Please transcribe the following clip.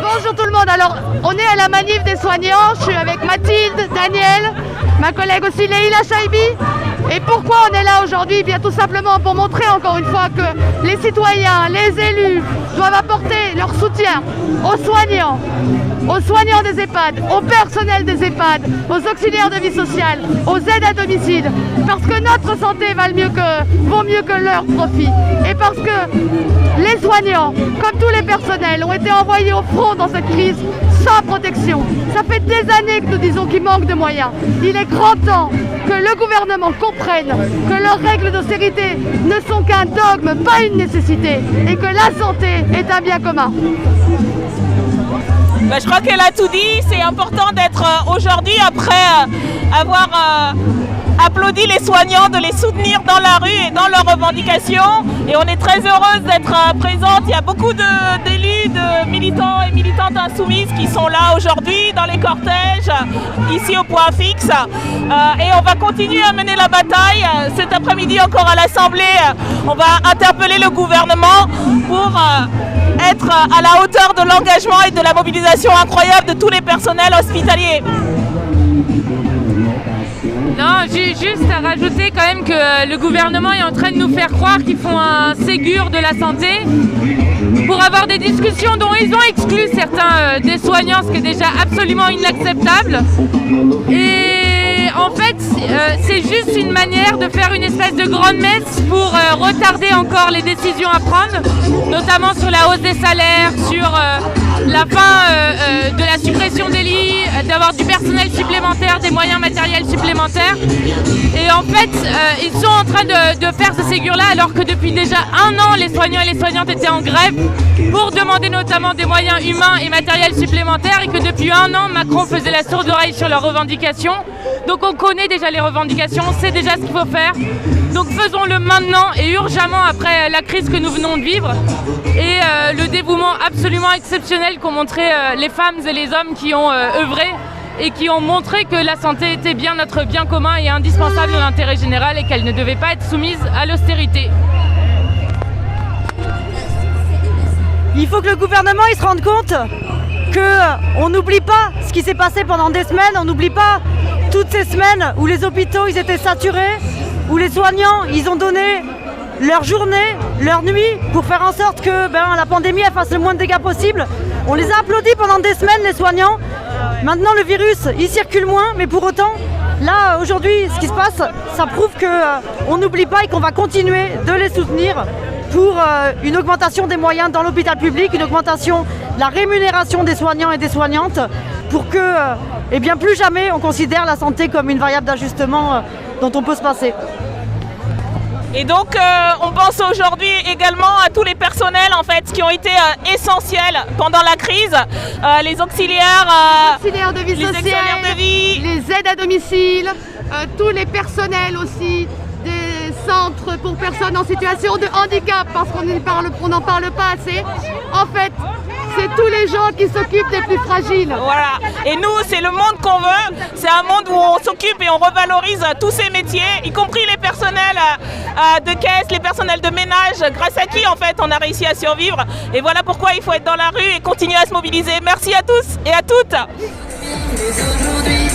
Bonjour tout le monde, alors on est à la manif des soignants, je suis avec Mathilde, Daniel, ma collègue aussi Leïla Chaibi. Et pourquoi on est là aujourd'hui? Bien tout simplement pour montrer encore une fois que les citoyens, les élus doivent apporter leur soutien aux soignants des EHPAD, au personnel des EHPAD, aux auxiliaires de vie sociale, aux aides à domicile, parce que notre santé vaut mieux que leur profit. Et parce que les soignants, comme tous les personnels, ont été envoyés au front dans cette crise sans protection. Ça fait des années que nous disons qu'il manque de moyens. Il est grand temps que le gouvernement comprenne que leurs règles d'austérité ne sont qu'un dogme, pas une nécessité, et que la santé est un bien commun. Je crois qu'elle a tout dit. C'est important d'être aujourd'hui, après avoir applaudi les soignants, de les soutenir dans la rue et dans leurs revendications. Et on est très heureuse d'être présente. Il y a beaucoup d'élus, de militants et militantes insoumises qui sont là aujourd'hui dans les cortèges, ici au point fixe. Et on va continuer à mener la bataille. Cet après-midi encore à l'Assemblée, on va interpeller le gouvernement pour être à la hauteur de l'engagement et de la mobilisation incroyable de tous les personnels hospitaliers. Non, j'ai juste à rajouter quand même que le gouvernement est en train de nous faire croire qu'ils font un Ségur de la santé pour avoir des discussions dont ils ont exclu certains des soignants, ce qui est déjà absolument inacceptable. Et en fait, c'est juste une manière de faire une espèce de grande messe pour retarder encore les décisions à prendre, notamment sur la hausse des salaires, sur la fin de la suppression des lits, d'avoir du personnel supplémentaire, des moyens matériels supplémentaires. Et en fait, ils sont en train de faire ce Ségur-là alors que depuis déjà 1 an, les soignants et les soignantes étaient en grève pour demander notamment des moyens humains et matériels supplémentaires et que depuis 1 an, Macron faisait la sourde oreille sur leurs revendications. Donc on connaît déjà les revendications, on sait déjà ce qu'il faut faire. Donc faisons-le maintenant et urgemment après la crise que nous venons de vivre et le dévouement absolument exceptionnel qu'ont montré les femmes et les hommes qui ont œuvré et qui ont montré que la santé était bien notre bien commun et indispensable de l'intérêt général et qu'elle ne devait pas être soumise à l'austérité. Il faut que le gouvernement il se rende compte qu'on n'oublie pas ce qui s'est passé pendant des semaines, on n'oublie pas toutes ces semaines où les hôpitaux ils étaient saturés, où les soignants ils ont donné leur journée, leur nuit pour faire en sorte que la pandémie elle fasse le moins de dégâts possible. On les a applaudis pendant des semaines les soignants. Maintenant le virus il circule moins, mais pour autant là aujourd'hui ce qui se passe ça prouve qu'on n'oublie pas et qu'on va continuer de les soutenir pour une augmentation des moyens dans l'hôpital public, une augmentation de la rémunération des soignants et des soignantes pour que plus jamais on considère la santé comme une variable d'ajustement dont on peut se passer. Et donc on pense aujourd'hui également à tous les personnels en fait qui ont été essentiels pendant la crise, les auxiliaires de vie sociale, les aides à domicile, tous les personnels aussi des centres pour personnes en situation de handicap, parce qu'on n'en parle pas assez. En fait, c'est tous les gens qui s'occupent des plus fragiles. Voilà. Et nous, c'est le monde qu'on veut. C'est un monde où on s'occupe et on revalorise tous ces métiers, y compris les personnels de caisse, les personnels de ménage, grâce à qui, en fait, on a réussi à survivre. Et voilà pourquoi il faut être dans la rue et continuer à se mobiliser. Merci à tous et à toutes. Aujourd'hui,